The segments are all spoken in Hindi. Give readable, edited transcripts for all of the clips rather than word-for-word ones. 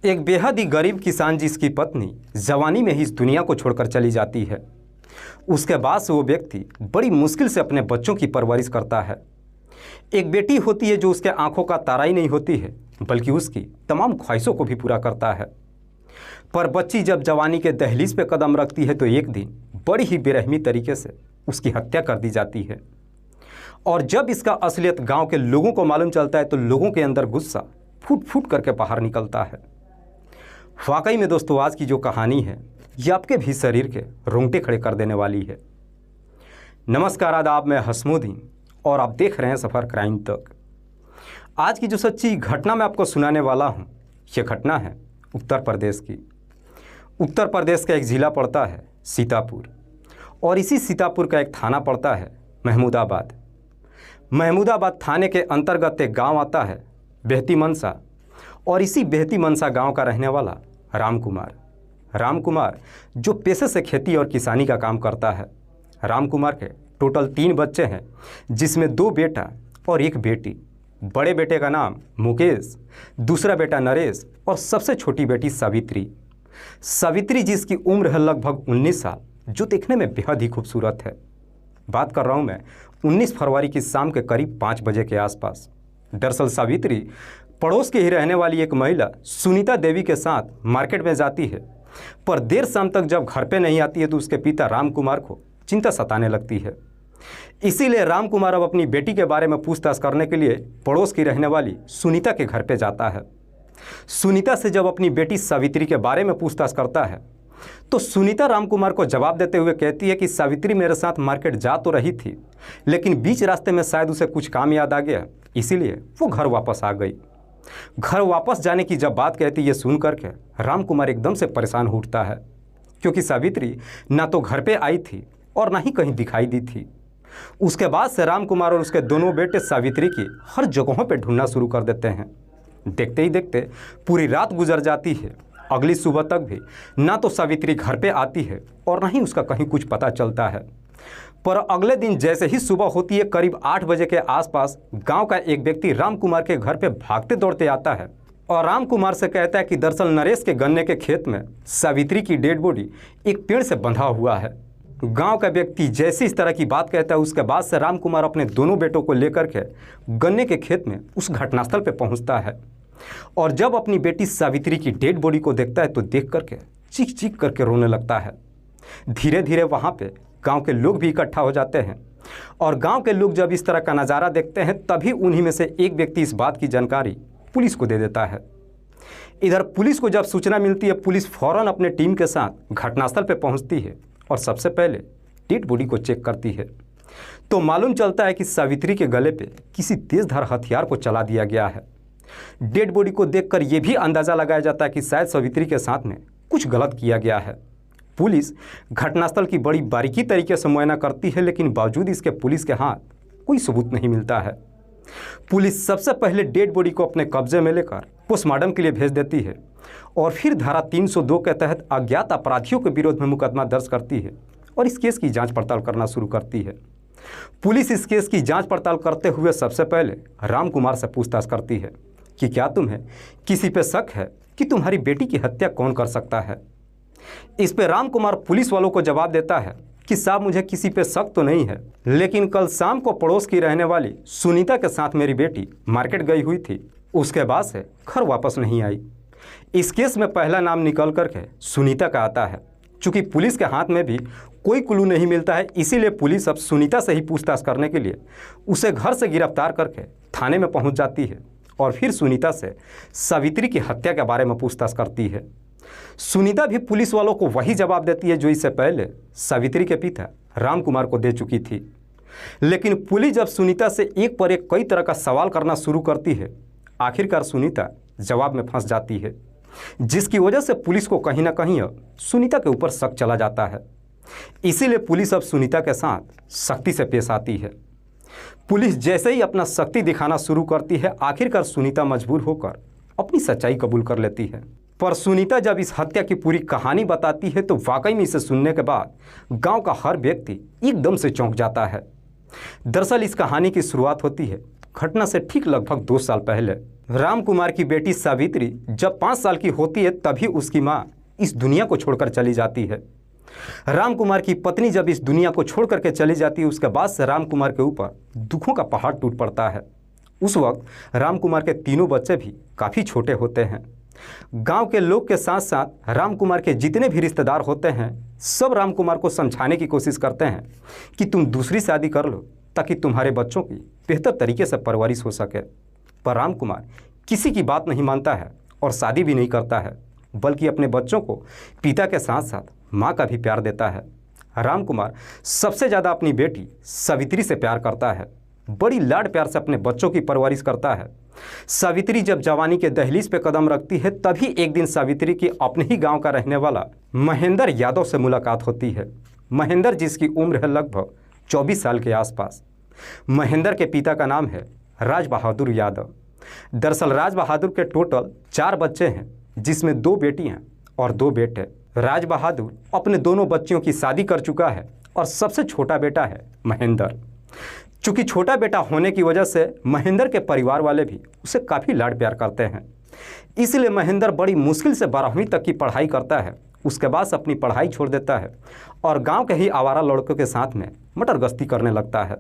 एक बेहद ही गरीब किसान जिसकी पत्नी जवानी में ही इस दुनिया को छोड़कर चली जाती है, उसके बाद से वो व्यक्ति बड़ी मुश्किल से अपने बच्चों की परवरिश करता है। एक बेटी होती है जो उसके आंखों का तारा ही नहीं होती है, बल्कि उसकी तमाम ख्वाहिशों को भी पूरा करता है। पर बच्ची जब जवानी के दहलीज पे कदम रखती है तो एक दिन बड़ी ही बेरहमी तरीके से उसकी हत्या कर दी जाती है। और जब इसका असलियत गांव के लोगों को मालूम चलता है तो लोगों के अंदर गुस्सा फूट फूट करके बाहर निकलता है। वाकई में दोस्तों, आज की जो कहानी है ये आपके भी शरीर के रोंगटे खड़े कर देने वाली है। नमस्कार, आदाब, मैं हसमुद्दीन और आप देख रहे हैं सफ़र क्राइम तक। आज की जो सच्ची घटना मैं आपको सुनाने वाला हूँ, ये घटना है उत्तर प्रदेश की। उत्तर प्रदेश का एक ज़िला पड़ता है सीतापुर, और इसी सीतापुर का एक थाना पड़ता है महमूदाबाद। महमूदाबाद थाने के अंतर्गत एक गांव आता है बेहती मनसा, और इसी बेहती मनसा गांव का रहने वाला राम कुमार जो पेशे से खेती और किसानी का काम करता है। राम कुमार के टोटल 3 बच्चे हैं, जिसमें 2 बेटा और 1 बेटी। बड़े बेटे का नाम मुकेश, दूसरा बेटा नरेश और सबसे छोटी बेटी सावित्री जिसकी उम्र है लगभग 19 साल, जो देखने में बेहद ही खूबसूरत है। बात कर रहा हूँ मैं 19 फरवरी की शाम के करीब 5 बजे के आसपास। दरअसल सावित्री पड़ोस के ही रहने वाली एक महिला सुनीता देवी के साथ मार्केट में जाती है, पर देर शाम तक जब घर पे नहीं आती है तो उसके पिता राम कुमार को चिंता सताने लगती है। इसीलिए राम कुमार अब अपनी बेटी के बारे में पूछताछ करने के लिए पड़ोस की रहने वाली सुनीता के घर पे जाता है। सुनीता से जब अपनी बेटी सावित्री के बारे में पूछताछ करता है तो सुनीता राम कुमार को जवाब देते हुए कहती है कि सावित्री मेरे साथ मार्केट जा तो रही थी, लेकिन बीच रास्ते में शायद उसे कुछ काम याद आ गया, इसीलिए वो घर वापस आ गई। घर वापस जाने की जब बात कहती है सुन करके राम कुमार एकदम से परेशान हो उठता है, क्योंकि सावित्री ना तो घर पे आई थी और ना ही कहीं दिखाई दी थी। उसके बाद से राम कुमार और उसके दोनों बेटे सावित्री की हर जगहों पे ढूंढना शुरू कर देते हैं। देखते ही देखते पूरी रात गुजर जाती है। अगली सुबह तक भी ना तो सावित्री घर पे आती है और ना ही उसका कहीं कुछ पता चलता है। पर अगले दिन जैसे ही सुबह होती है, करीब 8 बजे के आसपास गांव का एक व्यक्ति राम कुमार के घर पे भागते दौड़ते आता है और राम कुमार से कहता है कि दरअसल नरेश के गन्ने के खेत में सावित्री की डेड बॉडी एक पेड़ से बंधा हुआ है। गांव का व्यक्ति जैसे इस तरह की बात कहता है, उसके बाद से राम कुमार अपने दोनों बेटों को लेकर के गन्ने के खेत में उस घटनास्थल पर पहुँचता है। और जब अपनी बेटी सावित्री की डेड बॉडी को देखता है तो देख करके चीख चीख करके रोने लगता है। धीरे धीरे वहाँ पे गांव के लोग भी इकट्ठा हो जाते हैं, और गांव के लोग जब इस तरह का नज़ारा देखते हैं तभी उन्हीं में से एक व्यक्ति इस बात की जानकारी पुलिस को दे देता है। इधर पुलिस को जब सूचना मिलती है, पुलिस फौरन अपने टीम के साथ घटनास्थल पर पहुंचती है और सबसे पहले डेड बॉडी को चेक करती है। तो मालूम चलता है कि सावित्री के गले पे किसी तेजधार हथियार को चला दिया गया है। डेड बॉडी को देखकर यह भी अंदाज़ा लगाया जाता है कि शायद सावित्री के साथ में कुछ गलत किया गया है। पुलिस घटनास्थल की बड़ी बारीकी तरीके से मुआयना करती है, लेकिन बावजूद इसके पुलिस के हाथ कोई सबूत नहीं मिलता है। पुलिस सबसे पहले डेड बॉडी को अपने कब्जे में लेकर पोस्टमार्टम के लिए भेज देती है, और फिर धारा 302 के तहत अज्ञात अपराधियों के विरोध में मुकदमा दर्ज करती है और इस केस की जांच पड़ताल करना शुरू करती है। पुलिस इस केस की जांच पड़ताल करते हुए सबसे पहले राम कुमार से पूछताछ करती है कि क्या तुम्हें किसी पे शक है कि तुम्हारी बेटी की हत्या कौन कर सकता है। इस पे राम कुमार पुलिस वालों को जवाब देता है कि साहब, मुझे किसी पे शक तो नहीं है, लेकिन कल शाम को पड़ोस की रहने वाली सुनीता के साथ मेरी बेटी मार्केट गई हुई थी, उसके बाद से घर वापस नहीं आई। इस केस में पहला नाम निकल करके सुनीता का आता है। चूँकि पुलिस के हाथ में भी कोई क्लू नहीं मिलता है, इसीलिए पुलिस अब सुनीता से ही पूछताछ करने के लिए उसे घर से गिरफ्तार करके थाने में पहुँच जाती है, और फिर सुनीता से सावित्री की हत्या के बारे में पूछताछ करती है। सुनीता भी पुलिस वालों को वही जवाब देती है जो इससे पहले सावित्री के पिता राम कुमार को दे चुकी थी। लेकिन पुलिस जब सुनीता से एक पर एक कई तरह का सवाल करना शुरू करती है, आखिरकार सुनीता जवाब में फंस जाती है, जिसकी वजह से पुलिस को कहीं ना कहीं अब सुनीता के ऊपर शक चला जाता है। इसीलिए पुलिस अब सुनीता के साथ सख्ती से पेश आती है। पुलिस जैसे ही अपना शक्ति दिखाना शुरू करती है, आखिरकार सुनीता मजबूर होकर अपनी सच्चाई कबूल कर लेती है। पर सुनीता जब इस हत्या की पूरी कहानी बताती है तो वाकई में इसे सुनने के बाद गांव का हर व्यक्ति एकदम से चौंक जाता है। दरअसल इस कहानी की शुरुआत होती है घटना से ठीक लगभग 2 साल पहले। राम कुमार की बेटी सावित्री जब 5 साल की होती है तभी उसकी माँ इस दुनिया को छोड़कर चली जाती है। राम कुमार की पत्नी जब इस दुनिया को छोड़ करके चली जाती है उसके बाद से राम कुमार के ऊपर दुखों का पहाड़ टूट पड़ता है। उस वक्त राम कुमार के तीनों बच्चे भी काफ़ी छोटे होते हैं। गांव के लोग के साथ साथ राम कुमार के जितने भी रिश्तेदार होते हैं सब राम कुमार को समझाने की कोशिश करते हैं कि तुम दूसरी शादी कर लो ताकि तुम्हारे बच्चों की बेहतर तरीके से परवरिश हो सके। पर राम कुमार किसी की बात नहीं मानता है और शादी भी नहीं करता है, बल्कि अपने बच्चों को पिता के साथ साथ माँ का भी प्यार देता है। राम कुमार सबसे ज़्यादा अपनी बेटी सावित्री से प्यार करता है, बड़ी लाड प्यार से अपने बच्चों की परवरिश करता है। सावित्री जब जवानी के दहलीज पे कदम रखती है तभी एक दिन सावित्री की अपने ही गांव का रहने वाला महेंद्र यादव से मुलाकात होती है। महेंद्र जिसकी उम्र है लगभग 24 साल के आसपास। महेंद्र के पिता का नाम है राज बहादुर यादव। दरअसल राज बहादुर के टोटल 4 बच्चे हैं, जिसमें 2 बेटियां और 2 बेटे। राज बहादुर अपने दोनों बच्चियों की शादी कर चुका है और सबसे छोटा बेटा है महेंद्र। चूँकि छोटा बेटा होने की वजह से महेंद्र के परिवार वाले भी उसे काफ़ी लाड प्यार करते हैं, इसलिए महेंद्र बड़ी मुश्किल से 12वीं तक की पढ़ाई करता है। उसके बाद से अपनी पढ़ाई छोड़ देता है और गांव के ही आवारा लड़कों के साथ में मटर गश्ती करने लगता है।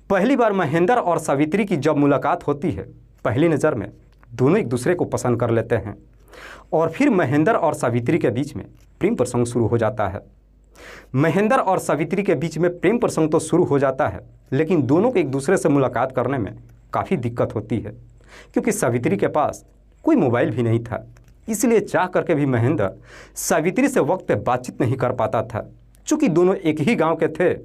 पहली बार महेंद्र और सावित्री की जब मुलाकात होती है, पहली नज़र में दोनों एक दूसरे को पसंद कर लेते हैं और फिर महेंद्र और सावित्री के बीच में प्रेम प्रसंग शुरू हो जाता है। महेंद्र और सावित्री के बीच में प्रेम प्रसंग तो शुरू हो जाता है, लेकिन दोनों को एक दूसरे से मुलाकात करने में काफ़ी दिक्कत होती है, क्योंकि सावित्री के पास कोई मोबाइल भी नहीं था। इसलिए चाह करके भी महेंद्र सावित्री से वक्त पे बातचीत नहीं कर पाता था। चूँकि दोनों एक ही गांव के थे,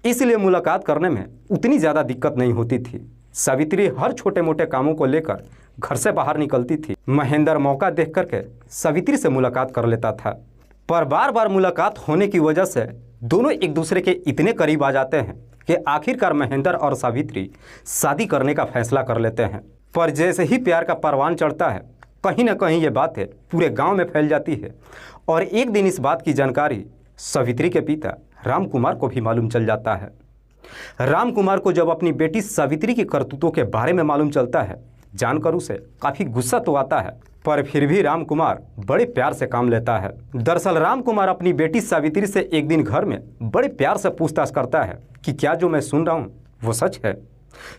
इसलिए मुलाकात करने में उतनी ज़्यादा दिक्कत नहीं होती थी। सावित्री हर छोटे मोटे कामों को लेकर घर से बाहर निकलती थी। महेंद्र मौका देख करके सावित्री से मुलाकात कर लेता था, पर बार बार मुलाकात होने की वजह से दोनों एक दूसरे के इतने करीब आ जाते हैं कि आखिरकार महेंद्र और सावित्री शादी करने का फैसला कर लेते हैं। पर जैसे ही प्यार का परवान चढ़ता है, कहीं ना कहीं ये बातें पूरे गांव में फैल जाती है और एक दिन इस बात की जानकारी सावित्री के पिता राम कुमार को भी मालूम चल जाता है। राम कुमार को जब अपनी बेटी सावित्री की करतूतों के बारे में मालूम चलता है, जानकर उसे काफ़ी गुस्सा तो आता है, पर फिर भी राम कुमार बड़े प्यार से काम लेता है। दरअसल राम कुमार अपनी बेटी सावित्री से एक दिन घर में बड़े प्यार से पूछताछ करता है कि क्या जो मैं सुन रहा हूँ वो सच है।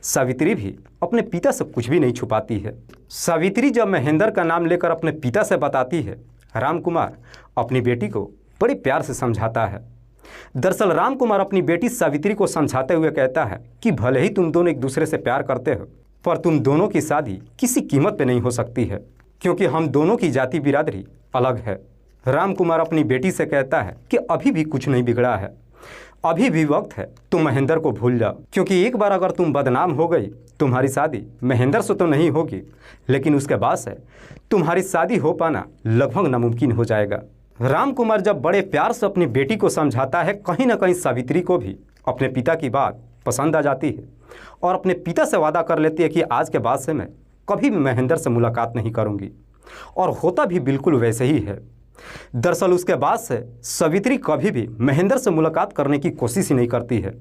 सावित्री भी अपने पिता से कुछ भी नहीं छुपाती है। सावित्री जब महेंद्र का नाम लेकर अपने पिता से बताती है, राम कुमार अपनी बेटी को बड़े प्यार से समझाता है। दरअसल राम कुमार अपनी बेटी सावित्री को समझाते हुए कहता है कि भले ही तुम दोनों एक दूसरे से प्यार करते हो, पर तुम दोनों की शादी किसी कीमत पे नहीं हो सकती है, क्योंकि हम दोनों की जाति बिरादरी अलग है। राम कुमार अपनी बेटी से कहता है कि अभी भी कुछ नहीं बिगड़ा है, अभी भी वक्त है, तुम महेंद्र को भूल जाओ, क्योंकि एक बार अगर तुम बदनाम हो गई, तुम्हारी शादी महेंद्र से तो नहीं होगी, लेकिन उसके बाद से तुम्हारी शादी हो पाना लगभग नामुमकिन हो जाएगा। राम कुमार जब बड़े प्यार से अपनी बेटी को समझाता है, कहीं ना कहीं सावित्री को भी अपने पिता की बात पसंद आ जाती है और अपने पिता से वादा कर लेती है कि आज के बाद से मैं कभी भी महेंद्र से मुलाकात नहीं करूंगी, और होता भी बिल्कुल वैसे ही है। दरअसल उसके बाद से सावित्री कभी भी महेंद्र से मुलाकात करने की कोशिश ही नहीं करती है,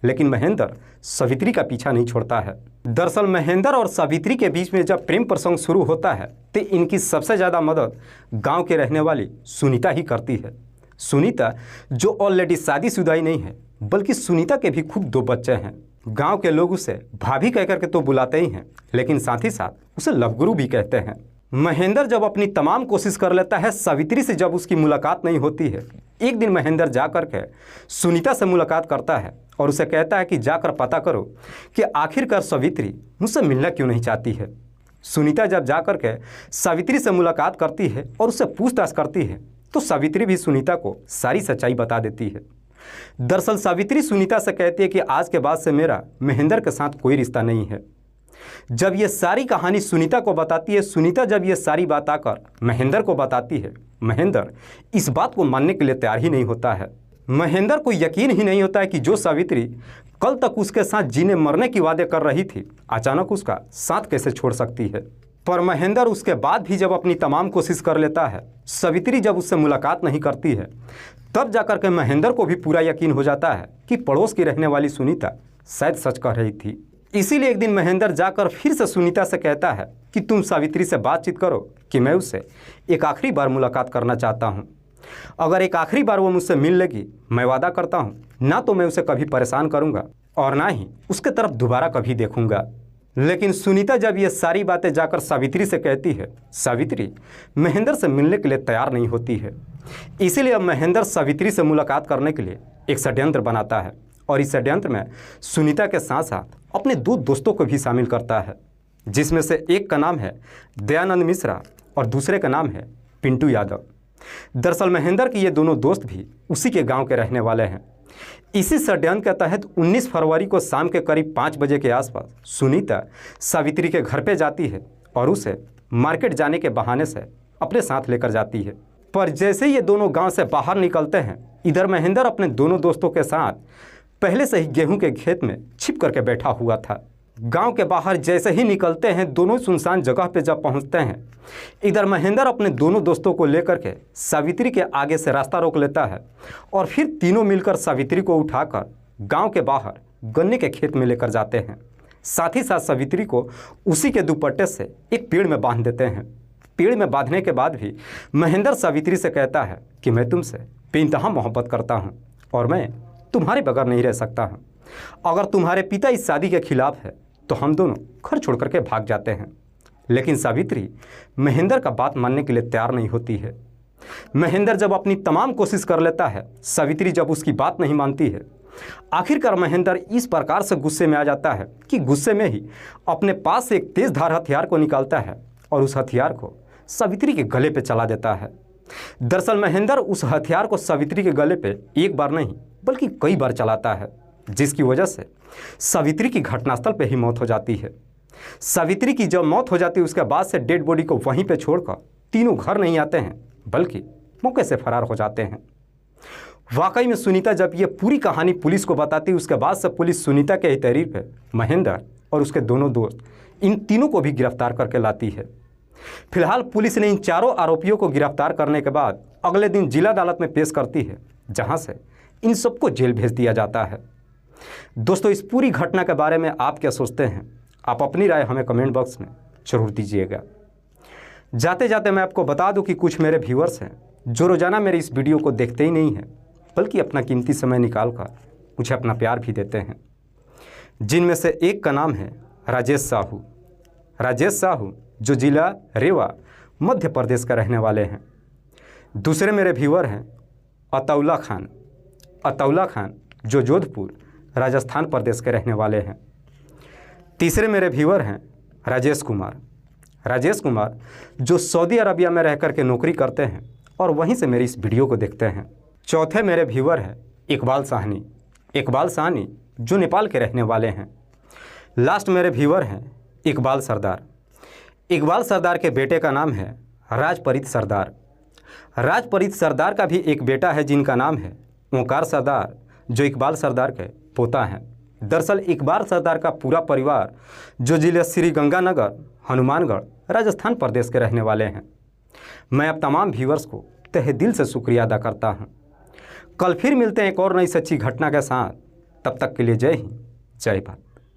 लेकिन महेंद्र सावित्री का पीछा नहीं छोड़ता है। दरअसल महेंद्र और सावित्री के बीच में जब प्रेम प्रसंग शुरू होता है तो इनकी सबसे ज़्यादा मदद गांव के रहने वाली सुनीता ही करती है। सुनीता जो ऑलरेडी शादीशुदा ही नहीं है, बल्कि सुनीता के भी खुद 2 बच्चे हैं। गांव के लोग उसे भाभी कह करके तो बुलाते ही हैं, लेकिन साथ ही साथ उसे लवगुरु भी कहते हैं। महेंद्र जब अपनी तमाम कोशिश कर लेता है, सावित्री से जब उसकी मुलाकात नहीं होती है, एक दिन महेंद्र जा कर के सुनीता से मुलाकात करता है और उसे कहता है कि जाकर पता करो कि आखिरकार सावित्री मुझसे मिलना क्यों नहीं चाहती है। सुनीता जब जा कर के सावित्री से मुलाकात करती है और उससे पूछताछ करती है, तो सावित्री भी सुनीता को सारी सच्चाई बता देती है। दरअसल सावित्री सुनीता से कहती है कि आज के बाद से मेरा महेंद्र के साथ कोई रिश्ता नहीं है। जब ये सारी कहानी सुनीता को बताती है, सुनीता जब ये सारी बात आकर महेंद्र को बताती है, महेंद्र इस बात को मानने के लिए तैयार ही नहीं होता है। महेंद्र को यकीन ही नहीं होता है कि जो सावित्री कल तक उसके साथ जीने मरने की वादे कर रही थी, अचानक उसका साथ कैसे छोड़ सकती है। पर महेंद्र उसके बाद भी जब अपनी तमाम कोशिश कर लेता है, सावित्री जब उससे मुलाकात नहीं करती है, तब जाकर के महेंद्र को भी पूरा यकीन हो जाता है कि पड़ोस की रहने वाली सुनीता शायद सच कह रही थी। इसीलिए एक दिन महेंद्र जाकर फिर से सुनीता से कहता है कि तुम सावित्री से बातचीत करो कि मैं उससे एक आखिरी बार मुलाकात करना चाहता हूँ। अगर एक आखिरी बार वो मुझसे मिल लेगी, मैं वादा करता हूँ ना तो मैं उसे कभी परेशान करूँगा और ना ही उसके तरफ दोबारा कभी देखूँगा। लेकिन सुनीता जब ये सारी बातें जाकर सावित्री से कहती है, सावित्री महेंद्र से मिलने के लिए तैयार नहीं होती है। इसीलिए अब महेंद्र सावित्री से मुलाकात करने के लिए एक षड्यंत्र बनाता है और इस षड्यंत्र में सुनीता के साथ साथ अपने दो दोस्तों को भी शामिल करता है, जिसमें से एक का नाम है दयानंद मिश्रा और दूसरे का नाम है पिंटू यादव। दरअसल महेंद्र के ये दोनों दोस्त भी उसी के गांव के रहने वाले हैं। इसी षड्यंत्र के तहत 19 फरवरी को शाम के करीब 5 बजे के आसपास सुनीता सावित्री के घर पे जाती है और उसे मार्केट जाने के बहाने से अपने साथ लेकर जाती है। पर जैसे ये दोनों गांव से बाहर निकलते हैं, इधर महेंद्र अपने दोनों दोस्तों के साथ पहले से ही गेहूं के खेत में छिप करके बैठा हुआ था। गांव के बाहर जैसे ही निकलते हैं, दोनों सुनसान जगह पे जब पहुंचते हैं, इधर महेंद्र अपने दोनों दोस्तों को लेकर के सावित्री के आगे से रास्ता रोक लेता है और फिर तीनों मिलकर सावित्री को उठाकर गांव के बाहर गन्ने के खेत में लेकर जाते हैं। साथ ही साथ सावित्री को उसी के दुपट्टे से एक पेड़ में बांध देते हैं। पेड़ में बांधने के बाद भी महेंद्र सावित्री से कहता है कि मैं तुमसे बेइंतहा मोहब्बत करता हूँ और मैं तुम्हारे बगैर नहीं रह सकता हूँ। अगर तुम्हारे पिता इस शादी के खिलाफ है तो हम दोनों घर छोड़ करके भाग जाते हैं। लेकिन सावित्री महेंद्र का बात मानने के लिए तैयार नहीं होती है। महेंद्र जब अपनी तमाम कोशिश कर लेता है, सावित्री जब उसकी बात नहीं मानती है, आखिरकार महेंद्र इस प्रकार से गुस्से में आ जाता है कि गुस्से में ही अपने पास से एक तेज धार हथियार को निकालता है और उस हथियार को सावित्री के गले पे चला देता है। दरअसल महेंद्र उस हथियार को सावित्री के गले पे एक बार नहीं बल्कि कई बार चलाता है, जिसकी वजह से सावित्री की घटनास्थल पे ही मौत हो जाती है। सावित्री की जब मौत हो जाती है, उसके बाद से डेड बॉडी को वहीं पे छोड़कर तीनों घर नहीं आते हैं बल्कि मौके से फरार हो जाते हैं। वाकई में सुनीता जब ये पूरी कहानी पुलिस को बताती है, उसके बाद से पुलिस सुनीता के ही तहरीर पे महेंद्र और उसके दोनों दोस्त इन तीनों को भी गिरफ्तार करके लाती है। फिलहाल पुलिस ने इन चारों आरोपियों को गिरफ्तार करने के बाद अगले दिन जिला अदालत में पेश करती है, जहां से इन सबको जेल भेज दिया जाता है। दोस्तों, इस पूरी घटना के बारे में आप क्या सोचते हैं? आप अपनी राय हमें कमेंट बॉक्स में जरूर दीजिएगा। जाते जाते मैं आपको बता दूं कि कुछ मेरे व्यूअर्स हैं जो रोज़ाना मेरे इस वीडियो को देखते ही नहीं हैं बल्कि अपना कीमती समय निकाल कर मुझे अपना प्यार भी देते हैं, जिनमें से एक का नाम है राजेश साहू। राजेश साहू जो जिला रेवा मध्य प्रदेश का रहने वाले हैं। दूसरे मेरे व्यूअर हैं अतौला खान। अतौला खान जो जोधपुर राजस्थान प्रदेश के रहने वाले हैं। तीसरे मेरे व्यूअर हैं राजेश कुमार। राजेश कुमार जो सऊदी अरबिया में रहकर के नौकरी करते हैं और वहीं से मेरी इस वीडियो को देखते हैं। चौथे मेरे व्यूअर हैं इकबाल साहनी। इकबाल साहनी जो नेपाल के रहने वाले हैं। लास्ट मेरे व्यूअर हैं इकबाल सरदार। इकबाल सरदार के बेटे का नाम है राजपरीत सरदार। राजपरीत सरदार का भी एक बेटा है जिनका नाम है ओंकार सरदार, जो इकबाल सरदार के पोता हैं। दरअसल इकबाल सरदार का पूरा परिवार जो जिले श्री गंगानगर हनुमानगढ़ राजस्थान प्रदेश के रहने वाले हैं। मैं अब तमाम व्यूअर्स को तहे दिल से शुक्रिया अदा करता हूं। कल फिर मिलते हैं एक और नई सच्ची घटना के साथ। तब तक के लिए जय हिंद, जय भारत।